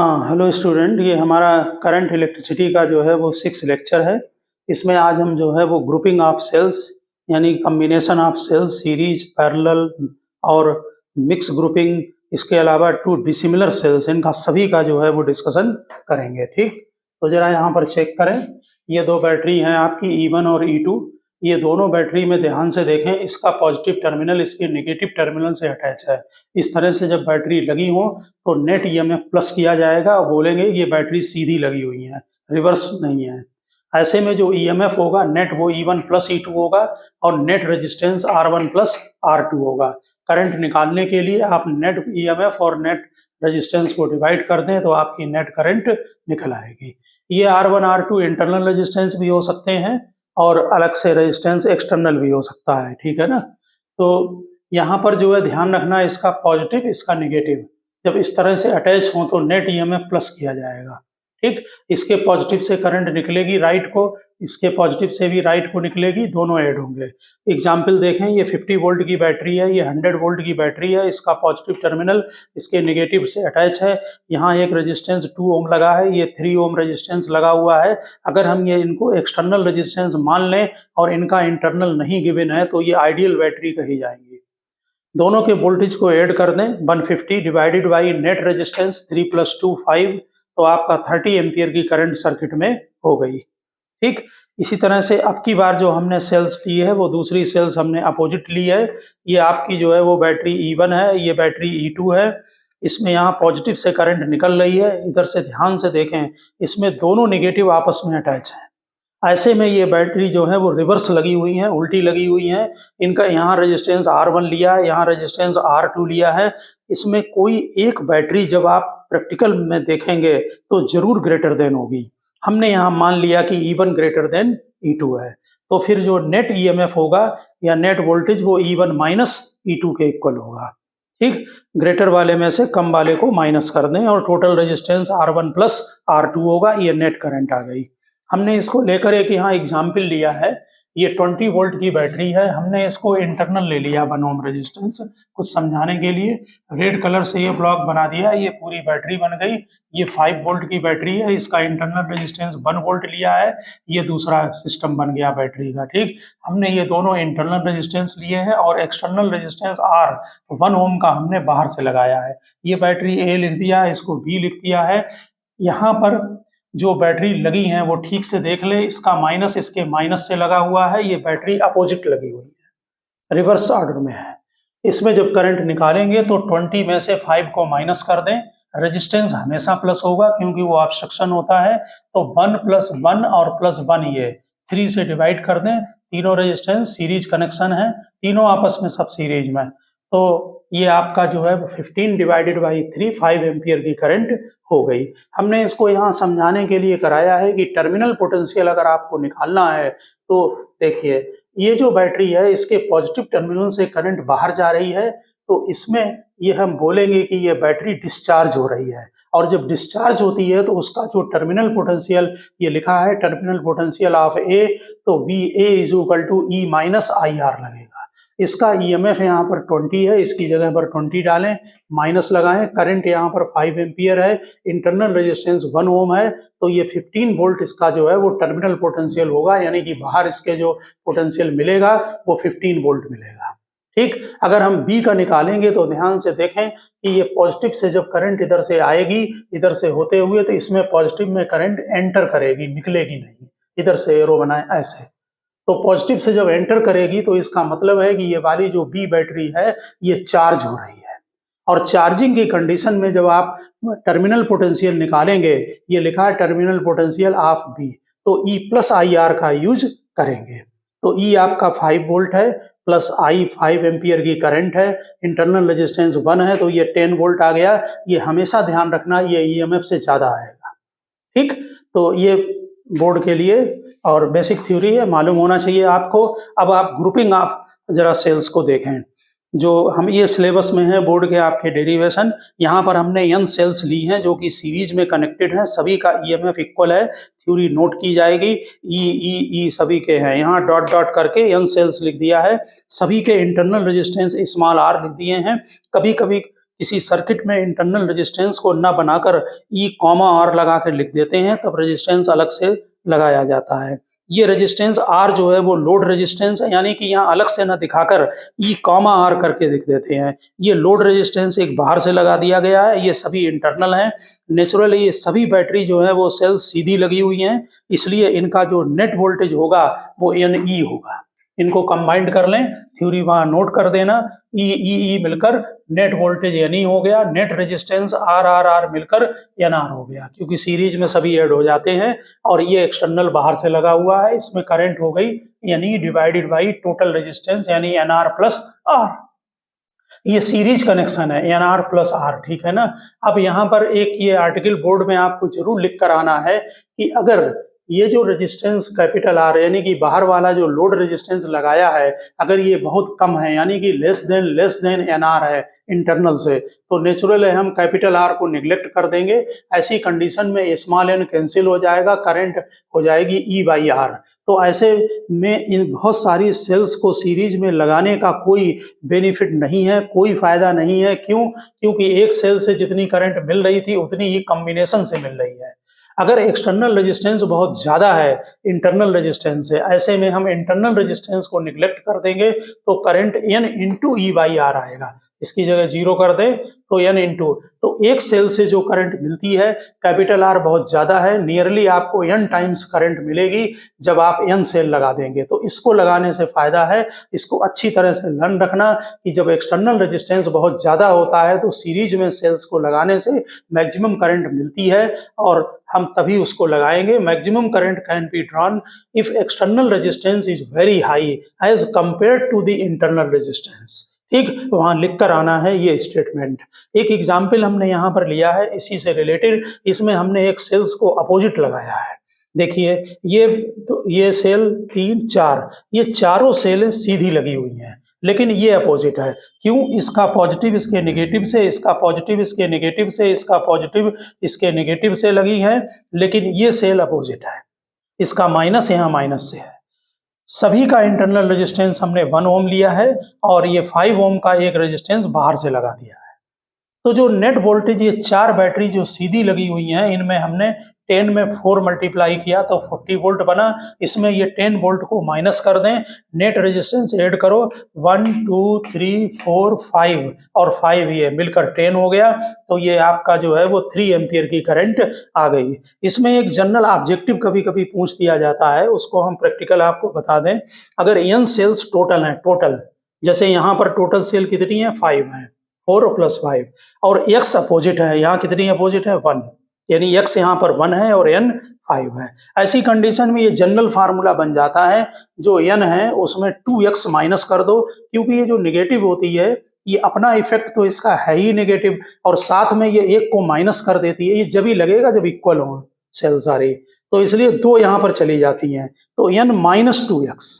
हाँ, hello student, ये हमारा करंट इलेक्ट्रिसिटी का जो है वो 6 लेक्चर है। इसमें आज हम जो है वो ग्रुपिंग ऑफ सेल्स यानी combination of cells, series, parallel और मिक्स ग्रुपिंग, इसके अलावा 2 डिसिमिलर सेल्स, इनका सभी का जो है वो डिस्कशन करेंगे। ठीक, तो जरा यहाँ पर चेक करें। ये 2 बैटरी हैं आपकी E1 और E2। ये दोनों बैटरी में ध्यान से देखें, इसका पॉजिटिव टर्मिनल इसके नेगेटिव टर्मिनल से अटैच है। इस तरह से जब बैटरी लगी हो तो नेट ईएमएफ प्लस किया जाएगा और बोलेंगे ये बैटरी सीधी लगी हुई है, रिवर्स नहीं है। ऐसे में जो ईएमएफ होगा नेट वो E1 प्लस E2 होगा और net resistance R1 plus R2 होगा। करंट निकालने के लिए आप नेट ईएमएफ और नेट रेजिस्टेंस को डिवाइड कर दें तो आपकी नेट करंट निकल आएगी। ये R1 R2 इंटरनल रेजिस्टेंस भी हो सकते हैं और अलग से रेजिस्टेंस एक्सटर्नल भी हो सकता है, ठीक है ना। तो यहाँ पर जो है ध्यान रखना, इसका पॉजिटिव इसका नेगेटिव जब इस तरह से अटैच हो तो नेट ईएमएफ प्लस किया जाएगा। ठीक, इसके पॉजिटिव से करंट निकलेगी राइट को, इसके पॉजिटिव से भी राइट को निकलेगी, दोनों ऐड होंगे। एग्जाम्पल देखें, ये 50 वोल्ट की बैटरी है, ये 100 वोल्ट की बैटरी है। इसका पॉजिटिव टर्मिनल इसके नेगेटिव से अटैच है। यहाँ एक रेजिस्टेंस 2 ओम लगा है, ये 3 ओम रेजिस्टेंस लगा हुआ है। अगर हम ये इनको एक्सटर्नल रेजिस्टेंस मान लें और इनका इंटरनल नहीं गिवन है तो ये आइडियल बैटरी कही जाएंगी। दोनों के वोल्टेज को ऐड कर दें, 150 डिवाइडेड बाई नेट रेजिस्टेंस 3 + 2 5, तो आपका 30 एम्पियर की करंट सर्किट में हो गई। ठीक, इसी तरह से अब की बार जो हमने सेल्स ली है वो दूसरी सेल्स हमने अपोजिट ली है। ये आपकी जो है वो बैटरी E1 है, ये बैटरी E2 है। इसमें यहाँ पॉजिटिव से करंट निकल रही है। इधर से ध्यान से देखें, इसमें दोनों नेगेटिव आपस में अटैच हैं। ऐसे में ये बैटरी जो है वो रिवर्स लगी हुई हैं, उल्टी लगी हुई हैं। इनका यहाँ रेजिस्टेंस R1 लिया है, यहाँ रेजिस्टेंस R2 लिया है। इसमें कोई एक बैटरी जब आप प्रैक्टिकल में देखेंगे तो जरूर ग्रेटर देन होगी। हमने यहाँ मान लिया कि E1 ग्रेटर देन E2 है, तो फिर जो नेट ईएमएफ होगा या नेट वोल्टेज वो E1 माइनस E2 के इक्वल होगा। ठीक, ग्रेटर वाले में से कम वाले को माइनस कर दें और total resistance R1 plus R2 होगा। ये नेट करंट आ गई। हमने इसको लेकर एक यहाँ एग्जाम्पल लिया है। ये 20 वोल्ट की बैटरी है, हमने इसको इंटरनल ले लिया 1 ओम रेजिस्टेंस कुछ समझाने के लिए। रेड कलर से ये ब्लॉक बना दिया, ये पूरी बैटरी बन गई। ये 5 वोल्ट की बैटरी है, इसका इंटरनल रेजिस्टेंस 1 वोल्ट लिया है। ये दूसरा सिस्टम बन गया बैटरी का। ठीक, हमने ये दोनों इंटरनल रेजिस्टेंस लिए हैं और एक्सटर्नल रेजिस्टेंस R 1 ओम का हमने बाहर से लगाया है। ये बैटरी A लिख दिया है, इसको B लिख दिया है। यहाँ पर जो बैटरी लगी हैं वो ठीक से देख ले, इसका माइनस इसके माइनस से लगा हुआ है। ये बैटरी अपोजिट लगी हुई है, रिवर्स ऑर्डर में है। इसमें जब करंट निकालेंगे तो 20 में से 5 को माइनस कर दें। रेजिस्टेंस हमेशा प्लस होगा क्योंकि वो ऑब्स्ट्रक्शन होता है, तो 1 + 1 और +1 ये 3 से डिवाइड कर दें। तीनों रेजिस्टेंस सीरीज कनेक्शन है, तीनों आपस में सब सीरीज में, तो ये आपका जो है 15 डिवाइडेड बाई 3 5 एम्पियर की करंट हो गई। हमने इसको यहाँ समझाने के लिए कराया है कि टर्मिनल पोटेंशियल अगर आपको निकालना है तो देखिए, ये जो बैटरी है इसके पॉजिटिव टर्मिनल से करंट बाहर जा रही है, तो इसमें ये हम बोलेंगे कि ये बैटरी डिस्चार्ज हो रही है। और जब डिस्चार्ज होती है तो उसका जो टर्मिनल पोटेंशियल ये लिखा है, टर्मिनल पोटेंशियल ऑफ A, तो VA = E - IR लगेगा। इसका ईएमएफ यहाँ पर 20 है, इसकी जगह पर 20 डालें, माइनस लगाएं। करंट यहाँ पर 5 एम्पियर है, इंटरनल रेजिस्टेंस 1 ओम है, तो ये 15 वोल्ट इसका जो है वो टर्मिनल पोटेंशियल होगा, यानी कि बाहर इसके जो पोटेंशियल मिलेगा वो 15 वोल्ट मिलेगा। ठीक, अगर हम B का निकालेंगे तो ध्यान से देखें कि ये पॉजिटिव से जब करंट इधर से आएगी, इधर से होते हुए, तो इसमें पॉजिटिव में करंट एंटर करेगी, निकलेगी नहीं। इधर से एरो बनाए ऐसे, तो पॉजिटिव से जब एंटर करेगी तो इसका मतलब है कि ये वाली जो B बैटरी है ये चार्ज हो रही है। और चार्जिंग की कंडीशन में जब आप टर्मिनल पोटेंशियल निकालेंगे, ये लिखा है टर्मिनल पोटेंशियल ऑफ B, तो E + IR का यूज करेंगे। तो E आपका 5 वोल्ट है प्लस I 5 एम्पियर की करंट है, इंटरनल रेजिस्टेंस 1 है, तो ये 10 वोल्ट आ गया। ये हमेशा ध्यान रखना, ये ईएमएफ से ज़्यादा आएगा। ठीक, तो ये बोर्ड के लिए और बेसिक थ्योरी है, मालूम होना चाहिए आपको। अब आप ग्रुपिंग ऑफ जरा सेल्स को देखें, जो हम ये सिलेबस में है बोर्ड के आपके डेरिवेशन। यहाँ पर हमने n सेल्स ली हैं जो कि सीरीज में कनेक्टेड हैं, सभी का ईएमएफ इक्वल है। थ्योरी नोट की जाएगी, ई सभी के हैं, यहाँ डॉट डॉट करके n सेल्स लिख दिया है। सभी के इंटरनल रेजिस्टेंस स्मॉल r लिख दिए हैं। कभी कभी किसी सर्किट में इंटरनल रेजिस्टेंस को न बनाकर ई कॉमा आर लगा कर लिख देते हैं, तब रेजिस्टेंस अलग से लगाया जाता है। ये रेजिस्टेंस आर जो है वो लोड रेजिस्टेंस है, यानी कि यहाँ अलग से न दिखाकर ई कॉमा आर करके लिख देते हैं। ये लोड रेजिस्टेंस एक बाहर से लगा दिया गया है, ये सभी इंटरनल हैं। नेचुरली ये सभी बैटरी जो है वो सेल्स सीधी लगी हुई हैं, इसलिए इनका जो नेट वोल्टेज होगा वो NE होगा। इनको कंबाइंड कर लें, थ्योरी वहां नोट कर देना, ई मिलकर नेट वोल्टेज NE हो गया, नेट रेजिस्टेंस आर मिलकर NR हो गया, क्योंकि सीरीज में सभी ऐड हो जाते हैं। और ये एक्सटर्नल बाहर से लगा हुआ है, इसमें करंट हो गई NE divided by total resistance यानी NR प्लस R। ये सीरीज कनेक्शन है NR प्लस R, ठीक है ना। अब यहाँ पर एक ये आर्टिकल बोर्ड में आपको जरूर लिख कर आना है कि अगर ये जो रेजिस्टेंस कैपिटल R यानी कि बाहर वाला जो लोड रेजिस्टेंस लगाया है, अगर ये बहुत कम है यानी कि लेस देन NR है इंटरनल से, तो नेचुरल है हम कैपिटल R को निगलेक्ट कर देंगे। ऐसी कंडीशन में स्मॉल n कैंसिल हो जाएगा, करंट हो जाएगी E/R। तो ऐसे में इन बहुत सारी सेल्स को सीरीज में लगाने का कोई बेनिफिट नहीं है, कोई फायदा नहीं है। क्यों? क्योंकि एक सेल से जितनी करंट मिल रही थी उतनी ही कॉम्बिनेशन से मिल रही है। अगर एक्सटर्नल रेजिस्टेंस बहुत ज्यादा है इंटरनल रेजिस्टेंस से, ऐसे में हम इंटरनल रेजिस्टेंस को निगलेक्ट कर देंगे तो करंट N इंटू E/R आएगा। इसकी जगह 0 कर दें तो N इंटू, तो एक सेल से जो करंट मिलती है कैपिटल R बहुत ज्यादा है, नियरली आपको N टाइम्स करंट मिलेगी जब आप N सेल लगा देंगे। तो इसको लगाने से फायदा है। इसको अच्छी तरह से लर्न रखना कि जब एक्सटर्नल रेजिस्टेंस बहुत ज्यादा होता है तो सीरीज में सेल्स को लगाने से मैक्सिमम करंट मिलती है और हम तभी उसको लगाएंगे। Maximum current can be drawn if external resistance is very high as compared to the internal resistance. ठीक, वहां लिख कर आना है ये स्टेटमेंट। एक एग्जाम्पल हमने यहाँ पर लिया है इसी से रिलेटेड, इसमें हमने एक सेल्स को अपोजिट लगाया है। देखिए ये सेल 3 4, ये चारों सेलें सीधी लगी हुई हैं, लेकिन ये अपोजिट है। क्यों? इसका पॉजिटिव इसके नेगेटिव से, इसका पॉजिटिव इसके नेगेटिव से, इसका पॉजिटिव इसके नेगेटिव से लगी है, लेकिन ये सेल अपोजिट है। इसका माइनस यहाँ माइनस से है। सभी का इंटरनल रेजिस्टेंस हमने 1 ओम लिया है और ये 5 ओम का एक रेजिस्टेंस बाहर से लगा दिया है। तो जो नेट वोल्टेज ये 4 बैटरी जो सीधी लगी हुई हैं, इनमें हमने 10 में 4 मल्टीप्लाई किया तो 40 वोल्ट बना। इसमें ये 10 वोल्ट को माइनस कर दें, नेट रेजिस्टेंस ऐड करो 1 2 3 4 5 और 5 ये मिलकर 10 हो गया। तो ये आपका जो है वो 3 एम्पियर की करंट आ गई। इसमें एक जनरल ऑब्जेक्टिव कभी कभी पूछ दिया जाता है, उसको हम प्रैक्टिकल आपको बता दें। अगर n सेल्स टोटल हैं, टोटल जैसे यहाँ पर टोटल सेल कितनी है 5 है, 4 + 5, और x अपोजिट है, यहाँ कितनी अपोजिट है 1, यानी x यहाँ पर 1 है और n 5 है। ऐसी कंडीशन में ये जनरल फार्मूला बन जाता है, जो n है उसमें 2x माइनस कर दो, क्योंकि ये जो नेगेटिव होती है ये अपना इफेक्ट तो इसका है ही नेगेटिव, और साथ में ये 1 को माइनस कर देती है। ये जब ही लगेगा जब इक्वल हो सेल सारी, तो इसलिए 2 यहाँ पर चली जाती हैं, तो n - 2x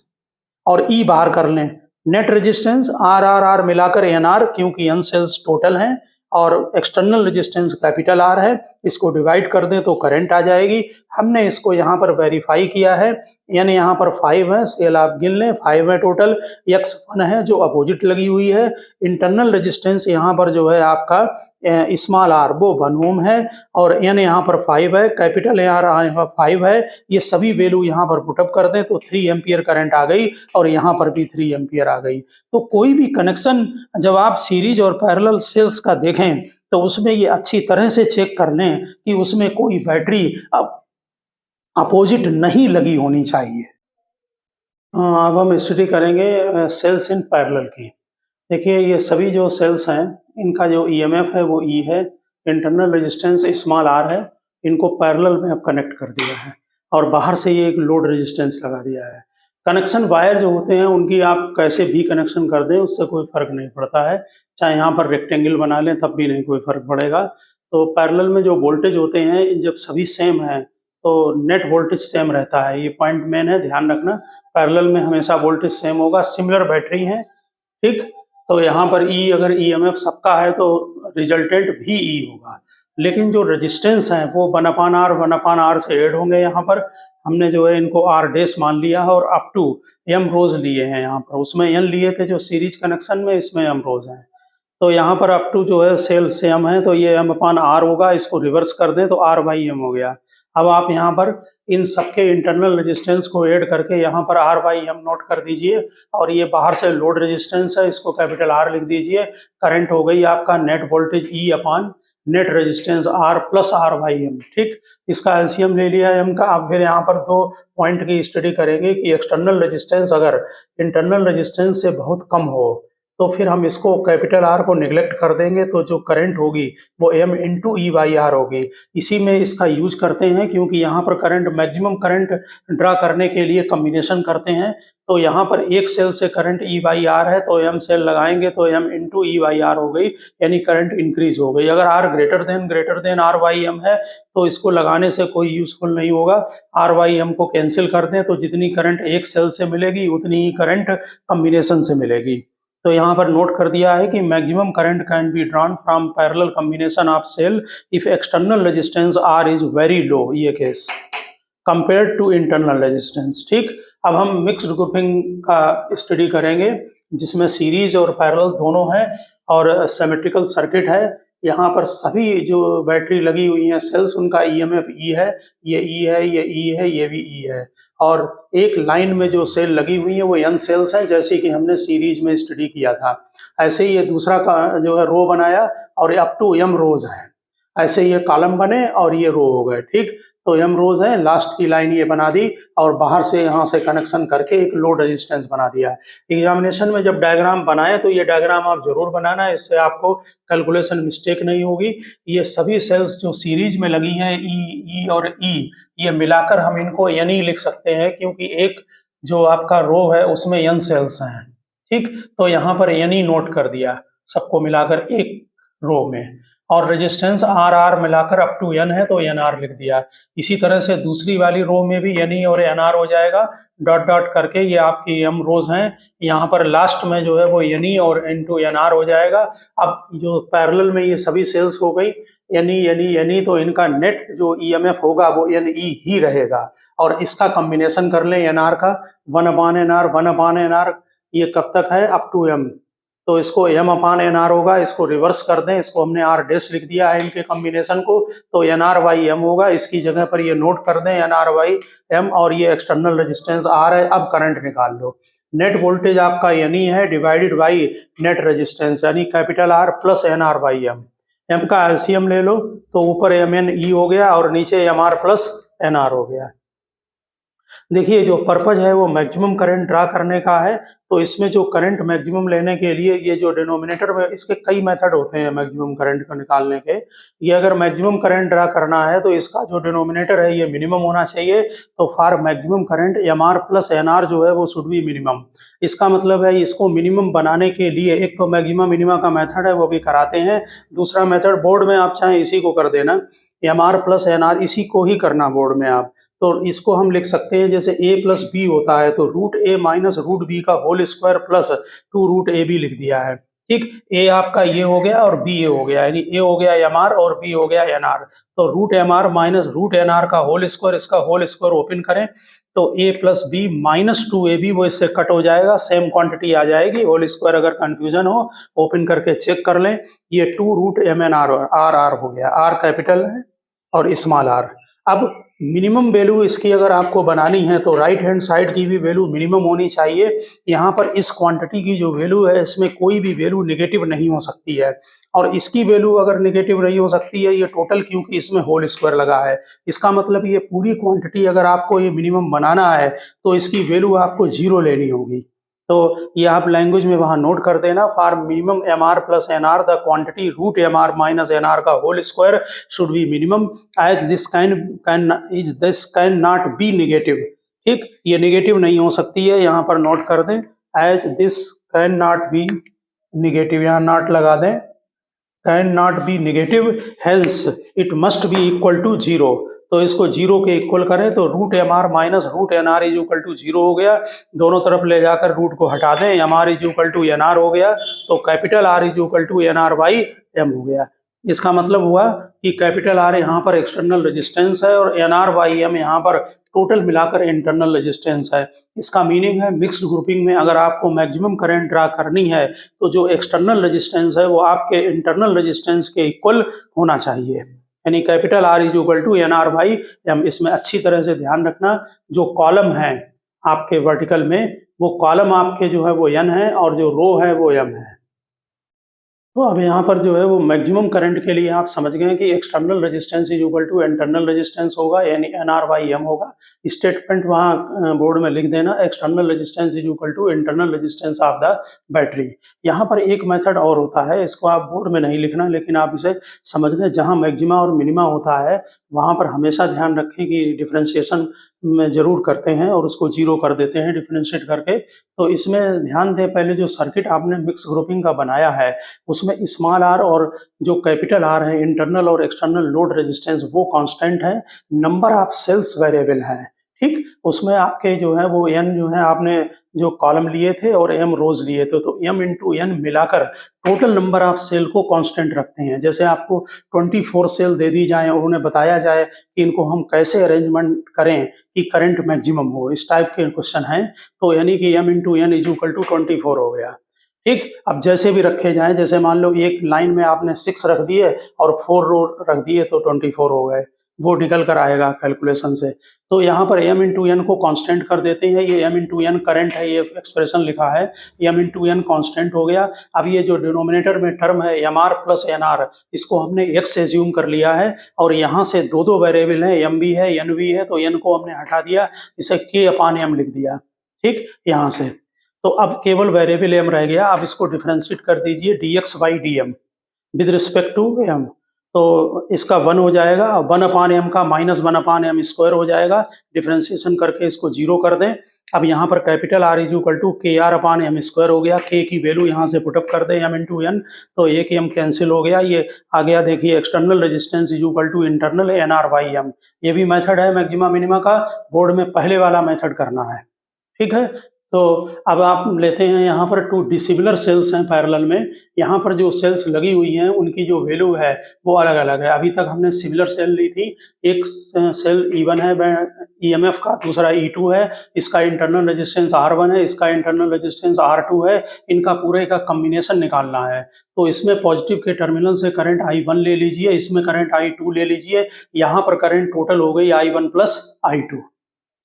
और e बाहर कर लें। नेट रेजिस्टेंस R मिलाकर NR, क्योंकि n सेल्स टोटल हैं और एक्सटर्नल रेजिस्टेंस कैपिटल R है, इसको डिवाइड कर दें तो करंट आ जाएगी। हमने इसको यहाँ पर वेरीफाई किया है, यानी यहाँ पर 5 है, सेल आप गिन लें 5 है टोटल, x 1 है जो अपोजिट लगी हुई है। इंटरनल रेजिस्टेंस यहाँ पर जो है आपका स्मॉल r वो 1 ओम है और n यहाँ पर 5 है, कैपिटल R 5 है। ये सभी वैल्यू यहाँ पर पुटअप कर दें तो 3 एम्पियर करंट आ गई और यहाँ पर भी 3 एम्पियर आ गई। तो कोई भी कनेक्शन जब आप सीरीज और पैरेलल सेल्स का देखें तो उसमें ये अच्छी तरह से चेक कर लें कि उसमें कोई बैटरी अपोजिट नहीं लगी होनी चाहिए। अब हम स्टडी करेंगे सेल्स इन पैरेलल की। देखिए ये सभी जो सेल्स हैं इनका जो EMF है वो E है, इंटरनल रेजिस्टेंस स्मॉल r है, इनको पैरेलल में अब कनेक्ट कर दिया है और बाहर से ये एक लोड रेजिस्टेंस लगा दिया है। कनेक्शन वायर जो होते हैं उनकी आप कैसे भी कनेक्शन कर दें उससे कोई फर्क नहीं पड़ता है, चाहे यहाँ पर रेक्टेंगल बना लें तब भी नहीं कोई फर्क पड़ेगा। तो पैरेलल में जो वोल्टेज होते हैं जब सभी सेम है तो नेट वोल्टेज सेम रहता है, ये पॉइंट मेन है, ध्यान रखना। पैरेलल में हमेशा वोल्टेज सेम होगा, सिमिलर बैटरी है, ठीक। तो यहाँ पर E अगर EMF सबका है तो रिजल्टेंट भी E होगा, लेकिन जो रेजिस्टेंस है वो 1/R से ऐड होंगे। यहाँ पर हमने जो है इनको R डैश मान लिया है और अप टू M रोज लिए हैं। यहाँ पर उसमें N लिए थे जो सीरीज कनेक्शन में, इसमें M रोज हैं। तो यहाँ पर अप टू जो है सेल सेम है, तो ये m अपान r होगा, इसको रिवर्स कर दें तो r बाई एम हो गया। अब आप यहाँ पर इन सबके इंटरनल रेजिस्टेंस को ऐड करके यहाँ पर r बाई एम नोट कर दीजिए, और ये बाहर से लोड रेजिस्टेंस है, इसको कैपिटल R लिख दीजिए। करंट हो गई आपका net voltage E upon net resistance R plus R by M. ठीक, इसका एलसीएम ले लिया एम का। अब फिर यहाँ पर दो पॉइंट की स्टडी करेंगे कि एक्सटर्नल रेजिस्टेंस अगर इंटरनल रेजिस्टेंस से बहुत कम हो तो फिर हम इसको कैपिटल R को निगलेक्ट कर देंगे, तो जो करंट होगी वो M into E by R होगी। इसी में इसका यूज करते हैं, क्योंकि यहाँ पर करंट मैक्सिमम करंट ड्रा करने के लिए कम्बिनेशन करते हैं। तो यहाँ पर एक सेल से करंट E बाई आर है, तो M सेल लगाएंगे तो M into E by R हो गई, यानी करंट इंक्रीज हो गई। अगर R greater than R by M है तो इसको लगाने से कोई यूजफुल नहीं होगा। R बाई एम को कैंसिल कर दें तो जितनी करंट एक सेल से मिलेगी उतनी ही करंट कम्बिनेशन से मिलेगी। तो यहाँ पर नोट कर दिया है कि maximum current can be drawn from parallel combination of cell if external resistance R is very low, ये case compared to internal resistance. ठीक, अब हम मिक्स्ड ग्रुपिंग का स्टडी करेंगे, जिसमें सीरीज और पैरेलल दोनों है और सिमेट्रिकल सर्किट है। यहाँ पर सभी जो बैटरी लगी हुई हैं सेल्स, उनका ईएमएफ ई है, ये ई है, ये ई है, ये भी ई है, और एक लाइन में जो सेल लगी हुई है वो एन सेल्स हैं, जैसे कि हमने सीरीज में स्टडी किया था। ऐसे ही ये दूसरा का जो है रो बनाया और अप टू एम रोज है, ऐसे ये कॉलम बने और ये रो हो गए। ठीक, तो एम रोज है, लास्ट की लाइन ये बना दी और बाहर से यहाँ से कनेक्शन करके एक लोड रेजिस्टेंस बना दिया। एग्जामिनेशन में जब डायग्राम बनाए तो ये डायग्राम आप जरूर बनाना, इससे आपको कैलकुलेशन मिस्टेक नहीं होगी। ये सभी सेल्स जो सीरीज में लगी हैं ई और ई, ये मिलाकर हम इनको एन ई लिख सकते हैं, क्योंकि एक जो आपका रो है उसमें एन सेल्स हैं। ठीक, तो यहाँ पर एन ई नोट कर दिया सबको मिलाकर एक रो में, और रेजिस्टेंस आर आर मिलाकर अप टू एन है तो एन आर लिख दिया। इसी तरह से दूसरी वाली रो में भी एन ई और एन आर हो जाएगा, डॉट डॉट करके। ये आपकी एम रोज हैं, यहाँ पर लास्ट में जो है वो एन ई और एन टू एन आर हो जाएगा। अब जो पैरेलल में ये सभी सेल्स हो गई N E N E N E, तो इनका नेट जो ई एम एफ होगा वो एन ई ही रहेगा, और इसका कम्बिनेशन कर लें एन आर का, वन अपान एन आर, ये कब तक है अप टू एम, तो इसको एम अपान एन आर होगा, इसको रिवर्स कर दें, इसको हमने आर डैश लिख दिया है इनके कॉम्बिनेशन को, तो एन आर बाई एम होगा। इसकी जगह पर ये नोट कर दें एन आर बाई एम, और ये एक्सटर्नल रेजिस्टेंस आर है। अब करंट निकाल लो, नेट वोल्टेज आपका एन ई है डिवाइडेड बाई नेट रेजिस्टेंस, यानी capital R plus N R by M. M का एलसीएम ले लो तो ऊपर एम एन ई हो गया और नीचे M R plus N R हो गया। देखिए, जो पर्पज है वो मैक्सिमम करंट ड्रा करने का है, तो इसमें जो करंट मैक्सिमम लेने के लिए ये जो डिनोमिनेटर में, इसके कई मेथड होते हैं मैक्सिमम करंट को निकालने के। ये अगर मैक्सिमम करंट ड्रा करना है तो इसका जो डिनोमिनेटर है ये मिनिमम होना चाहिए, तो for maximum current M R plus N R जो है वो शुड बी मिनिमम। इसका मतलब है इसको मिनिमम बनाने के लिए एक तो मैक्सिमा मिनिमा का मेथड है वो भी कराते हैं, दूसरा मेथड बोर्ड में आप चाहें इसी को कर देना, M R plus N R, इसी को ही करना बोर्ड में आप। तो इसको हम लिख सकते हैं जैसे a प्लस बी होता है तो root A minus root B का whole square plus two root A B लिख दिया है। ठीक, a आपका ये हो गया और b ये हो गया, यानी a हो गया एम आर और b हो गया एन आर, तो root M R minus root N R का होल स्क्वायर, इसका होल स्क्वायर ओपन करें तो a plus B minus two A B वो इससे कट हो जाएगा, सेम क्वांटिटी आ जाएगी। होल स्क्वायर अगर कंफ्यूजन हो ओपन करके चेक कर लें, ये two root M N R R हो गया, आर कैपिटल है और स्मॉल आर। अब मिनिमम वैल्यू इसकी अगर आपको बनानी है तो राइट हैंड साइड की भी वैल्यू मिनिमम होनी चाहिए। यहाँ पर इस क्वांटिटी की जो वैल्यू है इसमें कोई भी वैल्यू नेगेटिव नहीं हो सकती है, और इसकी वैल्यू अगर नेगेटिव नहीं हो सकती है ये टोटल, क्योंकि इसमें होल स्क्वायर लगा है। इसका मतलब ये पूरी क्वांटिटी अगर आपको ये मिनिमम बनाना है तो इसकी वैल्यू आपको 0 लेनी होगी। तो ये आप लैंग्वेज में वहां नोट कर देना, for minimum M R plus N R the quantity root M R minus N R का whole square should be minimum, as this can not be negative. ठीक, ये नेगेटिव नहीं हो सकती है, यहाँ पर नोट कर दें, as this can not be negative, यहाँ नॉट लगा दें, can not be negative, hence it must be equal to 0। तो इसको 0 के इक्वल करें तो root M R minus root N R is equal to 0 हो गया। दोनों तरफ ले जाकर रूट को हटा दें, M R is equal to N R हो गया, तो capital R is equal to N R by M हो गया। इसका मतलब हुआ कि कैपिटल आर यहाँ पर एक्सटर्नल रेजिस्टेंस है और एन आर बाई एम यहाँ पर टोटल मिलाकर इंटरनल रेजिस्टेंस है। इसका मीनिंग है मिक्स्ड ग्रुपिंग में अगर आपको मैक्सिमम करंट ड्रा करनी है तो जो एक्सटर्नल रेजिस्टेंस है वो आपके इंटरनल रेजिस्टेंस के इक्वल होना चाहिए, यानी capital R is equal to N R by M. इसमें अच्छी तरह से ध्यान रखना, जो कॉलम है आपके वर्टिकल में वो कॉलम आपके जो है वो एन है और जो रो है वो एम है। तो अब यहाँ पर जो है वो मैक्सिमम करंट के लिए आप समझ गए कि external resistance is equal to internal resistance होगा, यानी एन आर बाई एम होगा। स्टेटमेंट वहाँ बोर्ड में लिख देना, external resistance is equal to internal resistance of the battery. यहाँ पर एक मेथड और होता है, इसको आप बोर्ड में नहीं लिखना लेकिन आप इसे समझ लें। जहाँ मैक्सिमा और मिनिमा होता है वहाँ पर हमेशा ध्यान रखें कि डिफ्रेंशिएशन में जरूर करते हैं और उसको जीरो कर देते हैं डिफ्रेंशिएट करके। तो इसमें ध्यान दें, पहले जो सर्किट आपने मिक्स ग्रुपिंग का बनाया है उसमें स्मॉल आर और जो कैपिटल आर है इंटरनल और एक्सटर्नल लोड रेजिस्टेंस वो कांस्टेंट है, नंबर ऑफ सेल्स वेरिएबल है। ठीक, उसमें आपके जो है वो एन जो है आपने जो कॉलम लिए थे और एम रोज लिए थे, तो एम इंटू एन मिलाकर टोटल नंबर ऑफ सेल को कांस्टेंट रखते हैं। जैसे आपको 24 सेल दे दी जाए और उन्हें बताया जाए कि इनको हम कैसे अरेंजमेंट करें कि करंट मैक्सिमम हो, इस टाइप के क्वेश्चन हैं, तो यानी कि M into N is equal to 24 हो गया। ठीक, अब जैसे भी रखे जाएं, जैसे मान लो एक लाइन में आपने 6 रख दिए और 4 रो रख दिए तो 24 हो गए, वो निकल कर आएगा कैलकुलेशन से। तो यहाँ पर एम इंटू एन को कांस्टेंट कर देते हैं, ये एम इंटू एन करंट है, ये एक्सप्रेशन लिखा है, एम इंटू एन कांस्टेंट हो गया। अब ये जो डिनोमिनेटर में टर्म है M R plus N R, इसको हमने एक्स एज्यूम कर लिया है और यहाँ से दो दो वेरिएबल है, एम भी है एन भी है, तो एन को हमने हटा दिया, इसे के अपान एम लिख दिया। ठीक, यहाँ से तो अब केवल वेरिएबल एम रह गया। अब इसको डिफरेंशिएट कर दीजिए D X by D M with respect to M, तो इसका 1 हो जाएगा, 1 अपान एम का माइनस 1 अपान एम स्क्वायर हो जाएगा। डिफरेंशिएशन करके इसको जीरो कर दें। अब यहाँ पर capital R is equal to K R upon M square हो गया, के की वैल्यू यहाँ से पुटअप कर दें एम इंटू एन, तो एक एम कैंसिल हो गया, ये आ गया। देखिए external resistance is equal to internal N R by M. ये भी मेथड है मैक्सिमा मिनिमा का, बोर्ड में पहले वाला मेथड करना है। ठीक है, तो अब आप लेते हैं यहाँ पर 2 डिसिमिलर सेल्स हैं पैरेलल में, यहाँ पर जो सेल्स लगी हुई हैं उनकी जो वैल्यू है वो अलग अलग है। अभी तक हमने सिमिलर सेल ली थी, एक सेल E1 है EMF का, दूसरा E2 है, इसका इंटरनल रेजिस्टेंस R1 है, इसका इंटरनल रेजिस्टेंस R2 है, इनका पूरे का कॉम्बिनेशन निकालना है। तो इसमें पॉजिटिव के टर्मिनल से करंट I1 ले लीजिए, इसमें करंट I2 ले लीजिए, यहाँ पर करंट टोटल हो गई I1 प्लस I2।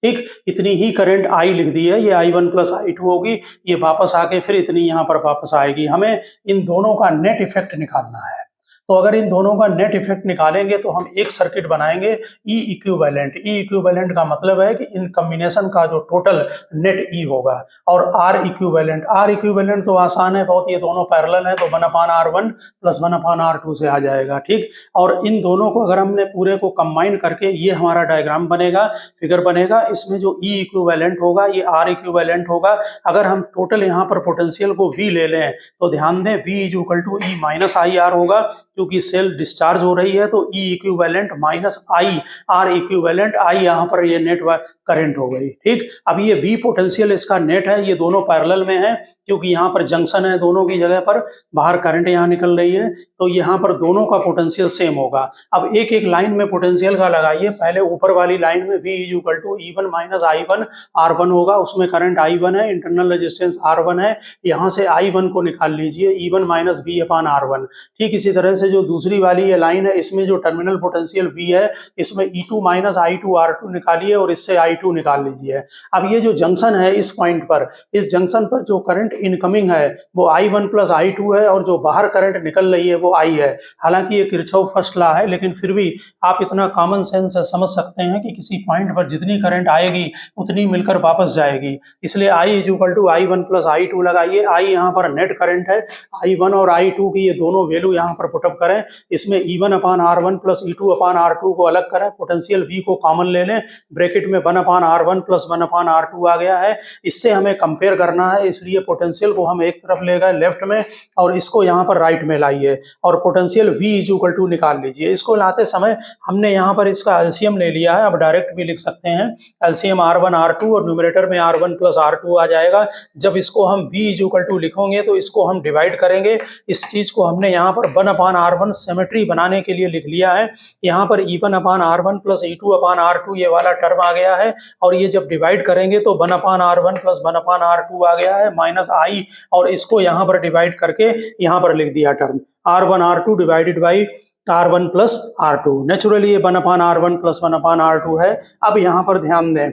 ठीक, इतनी ही करंट आई लिख दी है, ये I1 प्लस I2 होगी, ये वापस आके फिर इतनी यहाँ पर वापस आएगी। हमें इन दोनों का नेट इफेक्ट निकालना है। तो अगर इन दोनों का नेट इफेक्ट निकालेंगे तो हम एक सर्किट बनाएंगे ई इक्विवेलेंट। ई इक्विवेलेंट का मतलब है कि इन कॉम्बिनेशन का जो टोटल नेट ई होगा। और आर इक्विवेलेंट तो आसान है बहुत, ये दोनों पैरेलल है, तो 1/R1 प्लस 1/R2 से आ जाएगा। ठीक, और इन दोनों को अगर हमने पूरे को कंबाइन करके ये हमारा डायग्राम बनेगा, फिगर बनेगा। इसमें जो ई इक्विवेलेंट होगा ये आर इक्विवेलेंट होगा। अगर हम टोटल यहाँ पर पोटेंशियल को V ले लें तो ध्यान दें V is equal to E minus I R होगा, क्योंकि सेल डिस्चार्ज हो रही है, तो E equivalent minus I R equivalent, I यहाँ पर ये नेट करंट हो गई। ठीक, अब ये V पोटेंशियल इसका नेट है, ये दोनों पैरेलल में है, क्योंकि यहाँ पर जंक्शन है दोनों की जगह पर, बाहर करंट यहाँ निकल रही है, तो यहाँ पर दोनों का पोटेंशियल सेम होगा। अब एक एक लाइन में पोटेंशियल का लगाइए। पहले ऊपर वाली लाइन में V is equal to E1 minus I1 R1 होगा, उसमें करंट I1 है, इंटरनल रेजिस्टेंस R1 है, यहाँ से I1 को निकाल लीजिए, E1 माइनस V अपान R1। ठीक, इसी तरह से जो दूसरी वाली ये लाइन है, इसमें जो टर्मिनल पोटेंशियल V है, इसमें E2 माइनस I2 R2 निकालिए और इससे I2 निकाल लीजिए। अब ये जो जंक्शन है इस पॉइंट पर, इस जंक्शन पर जो करंट इनकमिंग है वो I1 प्लस I2 है और जो बाहर करंट निकल रही है वो I है। हालांकि ये किरचॉफ फर्स्ट लॉ है, लेकिन फिर भी आप इतना कॉमन सेंस से समझ सकते हैं कि किसी पॉइंट पर जितनी करंट आएगी उतनी मिलकर वापस जाएगी, इसलिए I is equal to I1 plus I2 लगाइए। I यहाँ पर नेट करंट है, I1 और I2 की ये दोनों वैल्यू यहाँ पर पुटअप करें। इसमें E1 अपान R1 प्लस E2 अपान R2 को अलग करें, पोटेंशियल V को कॉमन ले लें, ब्रैकेट में 1 अपान R1 प्लस 1 अपान R2 आ गया है। इससे हमें कंपेयर करना है, इसलिए पोटेंशियल को हम एक तरफ ले गए लेफ्ट में और इसको यहाँ पर राइट में लाइए और potential V is equal to निकाल लीजिए। इसको लाते समय हमने यहाँ पर इसका एलसीएम ले लिया है, अब डायरेक्ट भी लिख सकते हैं, एलसीएम R1 R2 और न्यूमरेटर में R1 प्लस R2 आ जाएगा। जब इसको हम V इज इक्वल टू लिखोगे तो इसको हम डिवाइड करेंगे, इस चीज को हमने यहाँ पर 1 अपान R1 सिमेट्री बनाने के लिए लिख लिया है। यहाँ पर E1/R1 प्लस E2/R2 ये वाला टर्म आ गया है, और ये जब डिवाइड करेंगे तो 1/R1 प्लस 1/R2 आ गया है माइनस I, और इसको यहाँ पर डिवाइड करके यहाँ पर लिख दिया term R1/R2 divided by R1 plus R2। Naturally ये 1/R1 प्लस 1/R2 है। अब यहाँ पर ध्यान दें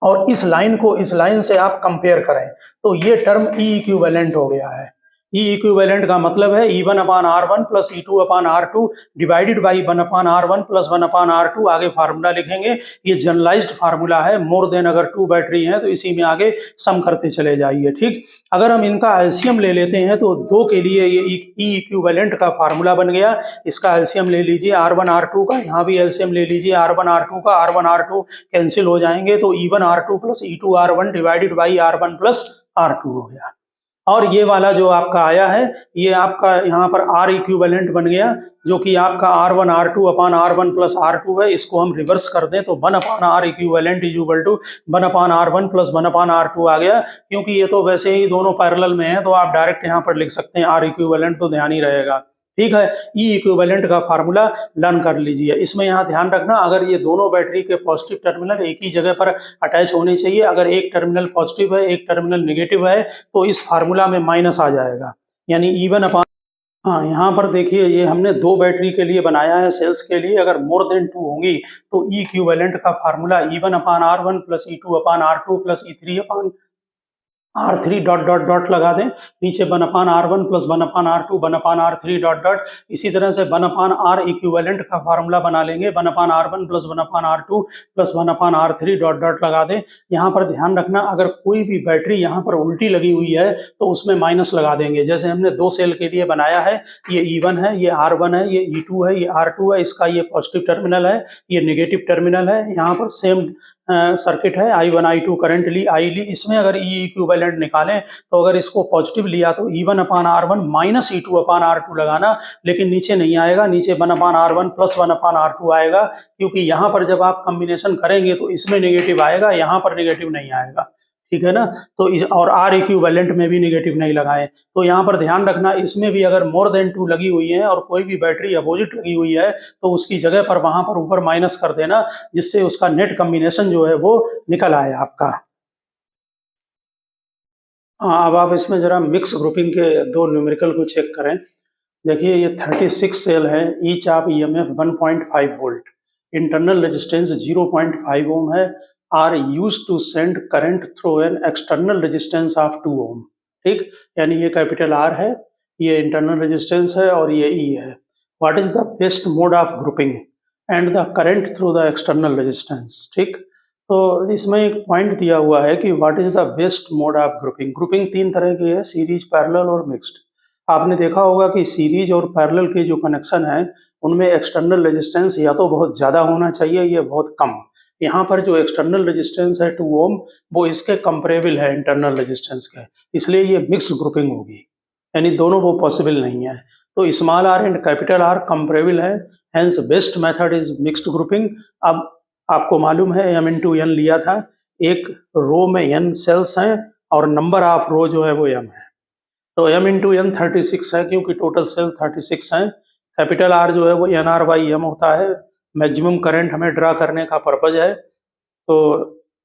और इस लाइन को इस लाइन से आप कंपेयर करें तो ये टर्म E इक्विवेलेंट हो गया है। E इक्विवेलेंट का मतलब है E1/R1 plus E2/R2 divided by 1/R1 plus 1/R2। आगे फार्मूला लिखेंगे, ये जनरलाइज्ड फार्मूला है। मोर देन अगर 2 बैटरी हैं तो इसी में आगे सम करते चले जाइए। ठीक, अगर हम इनका एलसीएम ले लेते हैं तो 2 के लिए ये E इक्विवेलेंट का फार्मूला बन गया। इसका एलसीएम ले लीजिए R1R2 का, यहाँ भी एलसीएम ले लीजिए R1R2 का। R1R2 कैंसिल हो जाएंगे तो E1R2 plus E2R1 divided by R1 plus R2 हो गया। और ये वाला जो आपका आया है ये आपका यहाँ पर R इक्विवेलेंट बन गया, जो कि आपका R1R2/R1 प्लस R2 है। इसको हम रिवर्स कर दें तो 1/R equivalent is equal to 1/R1 plus 1/R2 आ गया। क्योंकि ये तो वैसे ही दोनों पैरेलल में है तो आप डायरेक्ट यहाँ पर लिख सकते हैं R इक्विवेलेंट, तो ध्यान ही रहेगा। ठीक है, E इक्विवेलेंट का फार्मूला लर्न कर लीजिए। इसमें यहाँ ध्यान रखना, अगर ये दोनों बैटरी के पॉजिटिव टर्मिनल एक ही जगह पर अटैच होने चाहिए। अगर एक टर्मिनल पॉजिटिव है एक टर्मिनल नेगेटिव है तो इस फार्मूला में माइनस आ जाएगा, यानी E1/। हाँ, यहाँ पर देखिए ये हमने 2 बैटरी के लिए बनाया है सेल्स के लिए। अगर मोर देन 2 होंगी तो E इक्विवेलेंट का formula E1/R1 plus E2/R2 plus E3/R3 dot dot dot लगा दें। नीचे 1/R1 plus 1/R2 1/R3 dot dot. इसी तरह से 1/R इक्विवेलेंट का फार्मूला बना लेंगे 1/R1 plus 1/R2 plus 1/R3 dot dot लगा दें। यहाँ पर ध्यान रखना, अगर कोई भी बैटरी यहाँ पर उल्टी लगी हुई है तो उसमें माइनस लगा देंगे। जैसे हमने 2 सेल के लिए बनाया है, ये E1 है, ये R1 है, ये E2 है, ये R2 है। इसका ये पॉजिटिव टर्मिनल है, ये नेगेटिव टर्मिनल है। यहाँ पर सेम सर्किट है, I1 I2 current Lee, I ली। इसमें अगर E इक्विवेलेंट निकालें तो अगर इसको पॉजिटिव लिया तो E1/R1 माइनस E2/R2 लगाना, लेकिन नीचे नहीं आएगा, नीचे 1/R1 प्लस 1/R2 आएगा। क्योंकि यहाँ पर जब आप कॉम्बिनेशन करेंगे तो इसमें नेगेटिव आएगा, यहाँ पर नेगेटिव नहीं आएगा। ठीक है ना, तो और R इक्विवेलेंट में भी नेगेटिव नहीं लगाएं। तो यहाँ पर ध्यान रखना, इसमें भी अगर मोर देन 2 लगी हुई है और कोई भी बैटरी अपोजिट लगी हुई है तो उसकी जगह पर वहां पर ऊपर माइनस कर देना, जिससे उसका नेट कॉम्बिनेशन जो है वो निकल आए आपका। हाँ, अब आप इसमें जरा मिक्स ग्रुपिंग के 2 न्यूमेरिकल को चेक करें। देखिए ये 36 सेल है, each of EMF 1.5 volt, internal resistance 0.5 ohm है, are use to send current through an external resistance of 2 ohm. ठीक, यानी ये कैपिटल R है, ये इंटरनल रेजिस्टेंस है और ये E है। What is the best mode of grouping and the current through the external resistance. ठीक, तो इसमें एक पॉइंट दिया हुआ है कि what is the best mode of grouping. Grouping 3 तरह की है, सीरीज, पैरेलल और मिक्स्ड। आपने देखा होगा कि सीरीज और पैरेलल के जो कनेक्शन है उनमें एक्सटर्नल रेजिस्टेंस या तो बहुत ज़्यादा होना चाहिए या बहुत कम। यहाँ पर जो एक्सटर्नल रेजिस्टेंस है 2 ओम वो इसके कंपेरेबल है इंटरनल रेजिस्टेंस के, इसलिए ये मिक्स्ड ग्रुपिंग होगी, यानी दोनों वो पॉसिबल नहीं है। तो small r and capital R comparable है, hence best method is mixed grouping. अब आपको मालूम है M×N लिया था, एक रो में n सेल्स हैं और नंबर ऑफ रो जो है वो m है, तो M×N 36 है क्योंकि टोटल सेल 36 हैं। कैपिटल R जो है वो NR/M होता है, मैक्सिमम करंट हमें ड्रा करने का पर्पज है। तो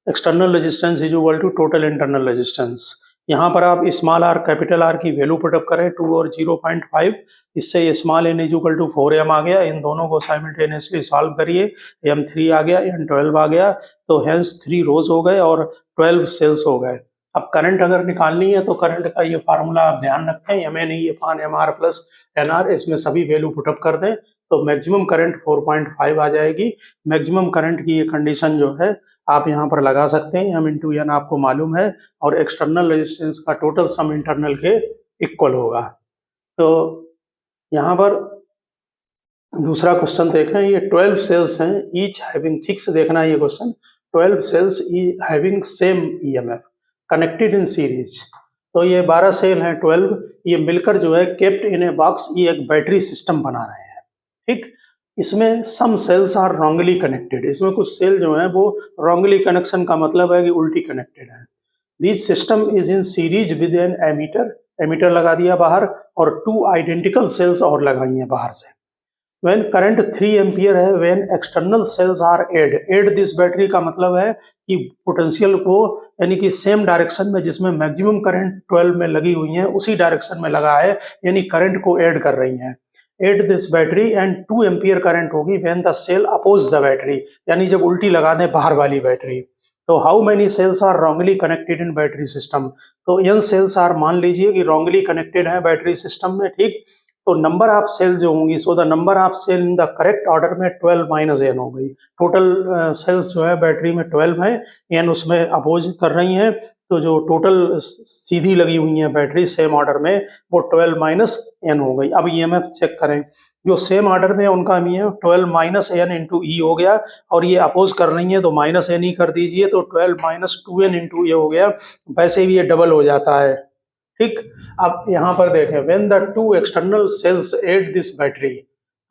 external resistance is equal to total internal resistance. यहाँ पर आप स्मॉल r कैपिटल R की वैल्यू पुटअप करें 2 और 0.5, इससे small n is equal to 4m आ गया। इन दोनों को साइमल्टेनियसली सॉल्व करिए, M3 आ गया, N12 आ गया, तो हेंस 3 रोज हो गए और 12 सेल्स हो गए। अब करंट अगर निकालनी है तो करंट का ये फार्मूला आप ध्यान रखें, MN/MR प्लस NR, इसमें सभी वैल्यू पुटअप कर दें तो मैक्सिमम करंट 4.5 आ जाएगी। मैक्सिमम करंट की ये कंडीशन जो है आप यहाँ पर लगा सकते हैं, M×N आपको मालूम है, और एक्सटर्नल रेजिस्टेंस का टोटल सम इंटरनल के इक्वल होगा। तो यहाँ पर दूसरा क्वेश्चन देखें, ये 12 सेल्स हैं, ईच हैविंग, ठीक से देखना है ये question, 12 sales having same EMF connected in series. तो ये 12 सेल हैं 12, ये मिलकर जो है केप्ट इन ए बॉक्स, ये एक बैटरी सिस्टम बना रहे हैं। ठीक, इसमें सम सेल्स आर रॉन्गली कनेक्टेड, इसमें कुछ सेल जो है वो रॉन्गली कनेक्शन का मतलब है कि उल्टी कनेक्टेड है। This system is in series with an ammeter ammeter लगा दिया बाहर और 2 आइडेंटिकल सेल्स और लगाई हैं बाहर से। When current 3 एम्पियर है, when external cells are add this battery का मतलब है कि पोटेंशियल को यानी कि सेम डायरेक्शन में जिसमें मैक्सिमम करंट 12 में लगी हुई है उसी डायरेक्शन में लगा है, यानी करंट को ऐड कर रही हैं। Add this battery and 2 ampere current होगी when the cell oppose the battery, यानी जब उल्टी लगा दें बाहर वाली बैटरी। तो how many cells are wrongly connected in battery system, तो n सेल्स आर, मान लीजिए कि रॉन्गली कनेक्टेड है बैटरी सिस्टम में, ठीक। तो नंबर ऑफ सेल जो होंगी, so the number of cell in the correct order में 12 माइनस n हो गई। टोटल सेल्स जो है बैटरी में 12 है, n उसमें अपोज कर रही हैं, तो जो टोटल सीधी लगी हुई है बैटरी सेम ऑर्डर में वो 12 माइनस n हो गई। अब ईएमएफ चेक करें, जो सेम ऑर्डर में उनका ईएमएफ 12 माइनस n इंटू ई हो गया, और ये अपोज कर रही है तो माइनस n ही कर दीजिए, तो 12 माइनस 2n इंटू ये हो गया। वैसे भी ये डबल हो जाता है, ठीक। अब यहाँ पर देखें, when the 2 external sales add this battery,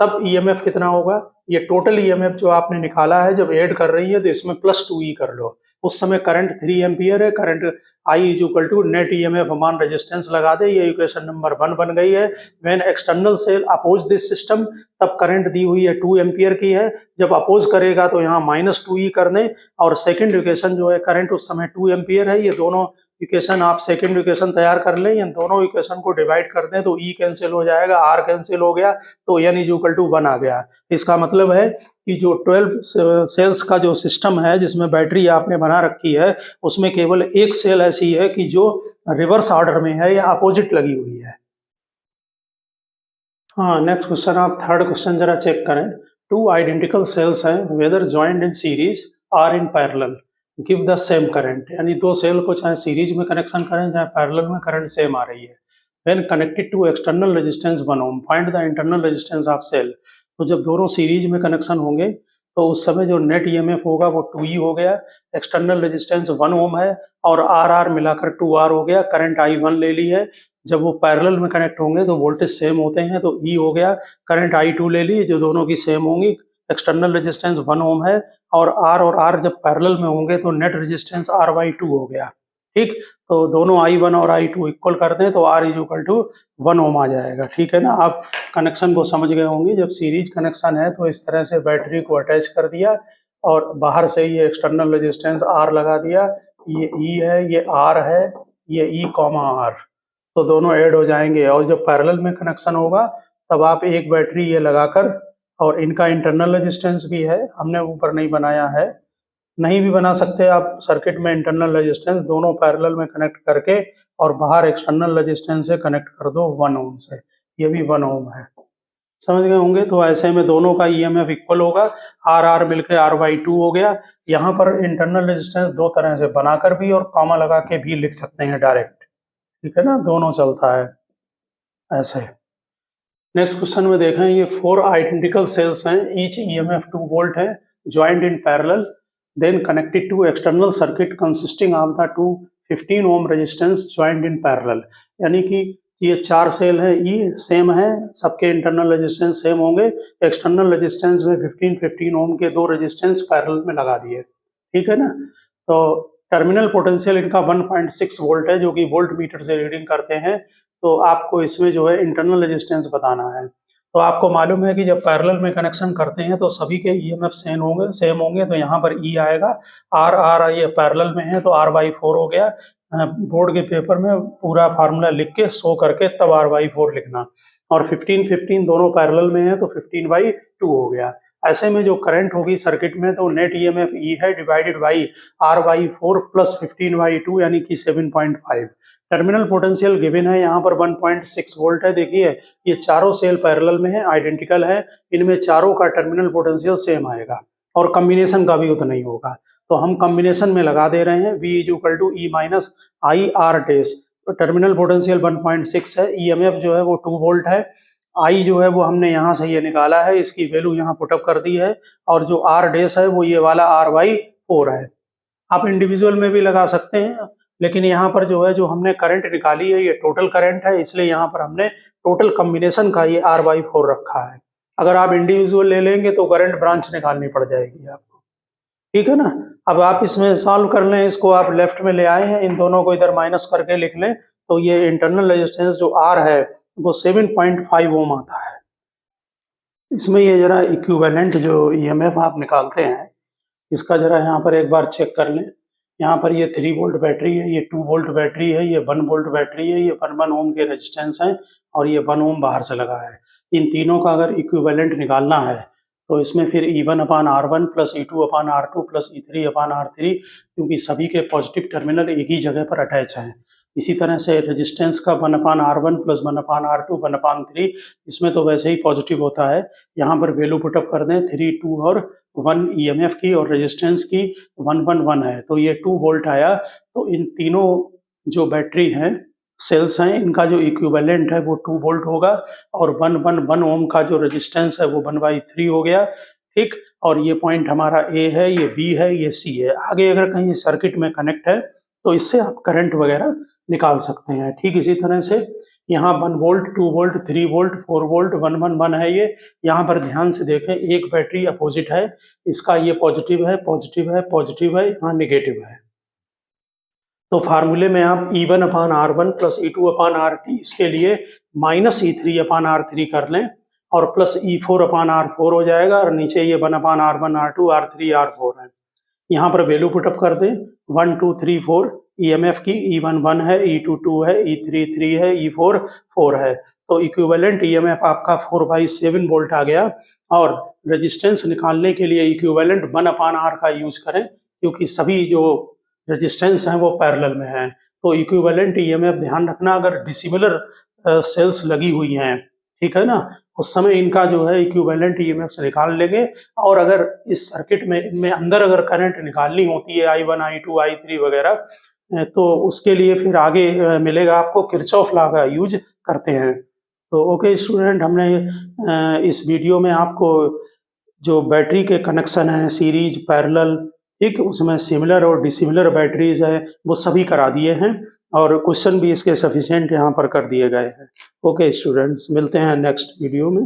तब ईएमएफ कितना होगा, ये टोटल ईएमएफ जो आपने निकाला है जब ऐड कर रही है तो इसमें प्लस 2e कर लो। उस समय करंट 3 एम्पियर है, current I is equal to net EMF upon resistance लगा दे, ये इक्वेशन नंबर 1 बन गई है। When external cell oppose this system, तब करंट दी हुई है 2 एम्पियर की है, जब अपोज करेगा तो यहाँ माइनस 2e कर दें, और सेकंड इक्वेशन जो है करंट उस समय 2 एम्पियर है, ये दोनों इक्वेशन आप सेकंड इक्वेशन तैयार कर लें, इन दोनों इक्वेशन को डिवाइड कर दें तो E कैंसिल हो जाएगा, R कैंसिल हो गया, तो N इज इक्वल टू 1 आ गया। इसका मतलब है कि जो 12 सेल्स का जो सिस्टम है जिसमें बैटरी आपने बना रखी है, उसमें केवल एक सेल ऐसी है कि जो रिवर्स ऑर्डर में है या अपोजिट लगी हुई है। हाँ, नेक्स्ट क्वेश्चन, आप थर्ड क्वेश्चन जरा चेक करें। 2 आइडेंटिकल सेल्स हैं, whether joined in series or in parallel, give the same current, यानी दो सेल को चाहे सीरीज में कनेक्शन करें चाहे पैरेलल में, करंट सेम आ रही है। When connected to external resistance 1 ohm, find the internal resistance of cell, तो जब दोनों सीरीज में कनेक्शन होंगे तो उस समय जो नेट ईएमएफ होगा वो 2e हो गया, एक्सटर्नल रेजिस्टेंस 1 ओम है और आर मिलाकर 2r हो गया, करंट I1 ले ली है। जब वो पैरेलल में कनेक्ट होंगे तो वोल्टेज सेम होते हैं तो E हो गया, करंट I2 ले ली जो दोनों की सेम होंगी, एक्सटर्नल रेजिस्टेंस 1 ओम है और R जब पैरेलल में होंगे तो नेट रेजिस्टेंस R/2 हो गया, ठीक। तो दोनों I1 और I2 इक्वल कर दें तो R इज इक्वल टू 1 ओम आ जाएगा, ठीक है ना। आप कनेक्शन को समझ गए होंगे, जब सीरीज कनेक्शन है तो इस तरह से बैटरी को अटैच कर दिया और बाहर से ये एक्सटर्नल रेजिस्टेंस R लगा दिया, ये E है, ये R है, ये E, R, तो दोनों ऐड हो जाएंगे। और जब पैरेलल में कनेक्शन होगा तब आप एक बैटरी ये लगाकर, और इनका इंटरनल रेजिस्टेंस भी है, हमने ऊपर नहीं बनाया है, नहीं भी बना सकते आप सर्किट में इंटरनल रेजिस्टेंस, दोनों पैरेलल में कनेक्ट करके और बाहर एक्सटर्नल रेजिस्टेंस से कनेक्ट कर दो 1 ओम से, ये भी 1 ओम है, समझ गए होंगे। तो ऐसे में दोनों का ईएमएफ इक्वल होगा, R मिलकर R/2 हो गया। यहाँ पर इंटरनल रेजिस्टेंस दो तरह से बनाकर भी और कॉमा लगा के भी लिख सकते हैं डायरेक्ट, ठीक है ना, दोनों चलता है ऐसे। नेक्स्ट क्वेश्चन में देखें, ये 4 आइडेंटिकल सेल्स हैं, ईच ईएमएफ 2 वोल्ट है, joined in parallel, then connected to external circuit consisting of the 2 15 ohm resistance joined in parallel, यानी कि ये 4 सेल है, ई सेम है, सबके इंटरनल रेजिस्टेंस सेम होंगे, एक्सटर्नल रेजिस्टेंस में 15 ओम के 2 रेजिस्टेंस पैरेलल में लगा दिए, ठीक है ना। तो टर्मिनल पोटेंशियल इनका 1.6 वोल्ट है, जो कि वोल्ट मीटर से रीडिंग करते हैं। तो आपको इसमें जो है इंटरनल रेजिस्टेंस बताना है। तो आपको मालूम है कि जब पैरेलल में कनेक्शन करते हैं तो सभी के ईएमएफ सेम होंगे, तो यहाँ पर E आएगा, R ये पैरेलल में है तो R/4 हो गया। बोर्ड के पेपर में पूरा फार्मूला लिख के शो करके तब R/4 लिखना, और 15 दोनों पैरेलल में है तो 15/2 हो गया। ऐसे में जो करंट होगी सर्किट में तो नेट ईएमएफ E है डिवाइडेड बाई R/4 प्लस 15/2 यानी कि 7.5। टर्मिनल पोटेंशियल गिवन है यहाँ पर 1.6 वोल्ट है। देखिए ये चारों सेल पैरेलल में है, आइडेंटिकल है, इनमें चारों का टर्मिनल पोटेंशियल सेम आएगा और कॉम्बिनेशन का भी उतना ही होगा। तो हम कॉम्बिनेशन में लगा दे रहे हैं V is equal to E minus I R dash. Terminal potential 1.6 है, ईएमएफ जो है वो 2 वोल्ट है, I जो है वो हमने यहाँ से ये निकाला है, इसकी वैल्यू यहाँ पुटअप कर दी है, और जो R डैश है वो ये वाला R/4 है। आप इंडिविजुअल में भी लगा सकते हैं, लेकिन यहाँ पर जो है जो हमने करंट निकाली है ये टोटल करंट है, इसलिए यहाँ पर हमने टोटल कॉम्बिनेशन का ये R/4 रखा है। अगर आप इंडिविजुअल ले लेंगे तो करंट ब्रांच निकालनी पड़ जाएगी आपको, ठीक है ना। अब आप इसमें सॉल्व कर लें, इसको आप लेफ्ट में ले आए हैं, इन दोनों को इधर माइनस करके लिख लें, तो ये इंटरनल रेजिस्टेंस जो R है वो 7.5 ओम आता है। इसमें ये जरा इक्विवेलेंट जो ईएमएफ आप निकालते हैं, इसका जरा यहाँ पर एक बार चेक कर लें। यहाँ पर ये 3 वोल्ट बैटरी है, ये 2 वोल्ट बैटरी है, ये 1 वोल्ट बैटरी है, ये 1 ओम के रेजिस्टेंस है और ये 1 ओम बाहर से लगा है। इन तीनों का अगर इक्विवेलेंट निकालना है तो इसमें फिर E1/R1 plus E2/R2 plus E3/R3, क्योंकि सभी के पॉजिटिव टर्मिनल एक ही जगह पर अटैच हैं। इसी तरह से रेजिस्टेंस का 1/R1 प्लस 1/R2 1/3, इसमें तो वैसे ही पॉजिटिव होता है। यहाँ पर वैल्यू पुटअप कर दें, 3, 2 और 1 ईएमएफ की, और रेजिस्टेंस की 1 है, तो ये 2 वोल्ट आया। तो इन तीनों जो बैटरी हैं, सेल्स हैं, इनका जो इक्विवेलेंट है वो 2 वोल्ट होगा, और 1 ओम का जो रेजिस्टेंस है वो 1/3 हो गया। ठीक, और ये पॉइंट हमारा ए है, ये बी है, ये सी है। आगे अगर कहीं सर्किट में कनेक्ट है तो इससे आप करंट वगैरह निकाल सकते हैं। ठीक इसी तरह से यहाँ 1 वोल्ट, 2 वोल्ट, 3 वोल्ट, 4 वोल्ट, 1 है ये। यहाँ पर ध्यान से देखें, एक बैटरी अपोजिट है, इसका ये पॉजिटिव है, पॉजिटिव है, पॉजिटिव है, यहाँ नेगेटिव है। तो फार्मूले में आप E1/R1 प्लस E2/R2 इसके लिए माइनस E3/R3 कर लें, और प्लस E4/R4 हो जाएगा, और नीचे ये 1/R1, R2, R3, R4 है। यहाँ पर वैल्यू पुटअप कर दें, 1, 2, 3, 4 ईएमएफ की। E1 1 है, E2 2 है, E3 3 है, E4 4 है। तो इक्विवेलेंट ईएमएफ आपका 4/7 वोल्ट आ गया। और रेजिस्टेंस निकालने के लिए इक्विवेलेंट 1/R का यूज करें, क्योंकि सभी जो रेजिस्टेंस हैं वो पैरेलल में हैं। तो इक्विवेलेंट ईएमएफ ध्यान रखना, अगर डिसिमिलर सेल्स लगी हुई हैं, ठीक है ना, उस समय इनका जो है इक्विवेलेंट ईएमएफ से निकाल लेंगे। और अगर इस सर्किट में इनमें अंदर अगर करंट निकालनी होती है, I1, I2, I3 वगैरह, तो उसके लिए फिर आगे मिलेगा आपको, किरचॉफ लॉ का यूज करते हैं। तो ओके स्टूडेंट, हमने इस वीडियो में आपको जो बैटरी के कनेक्शन हैं, सीरीज, पैरेलल, ठीक, उसमें सिमिलर और डिसिमिलर बैटरीज है, वो सभी करा दिए हैं, और क्वेश्चन भी इसके सफिशिएंट यहाँ पर कर दिए गए हैं। ओके स्टूडेंट्स, मिलते हैं नेक्स्ट वीडियो में।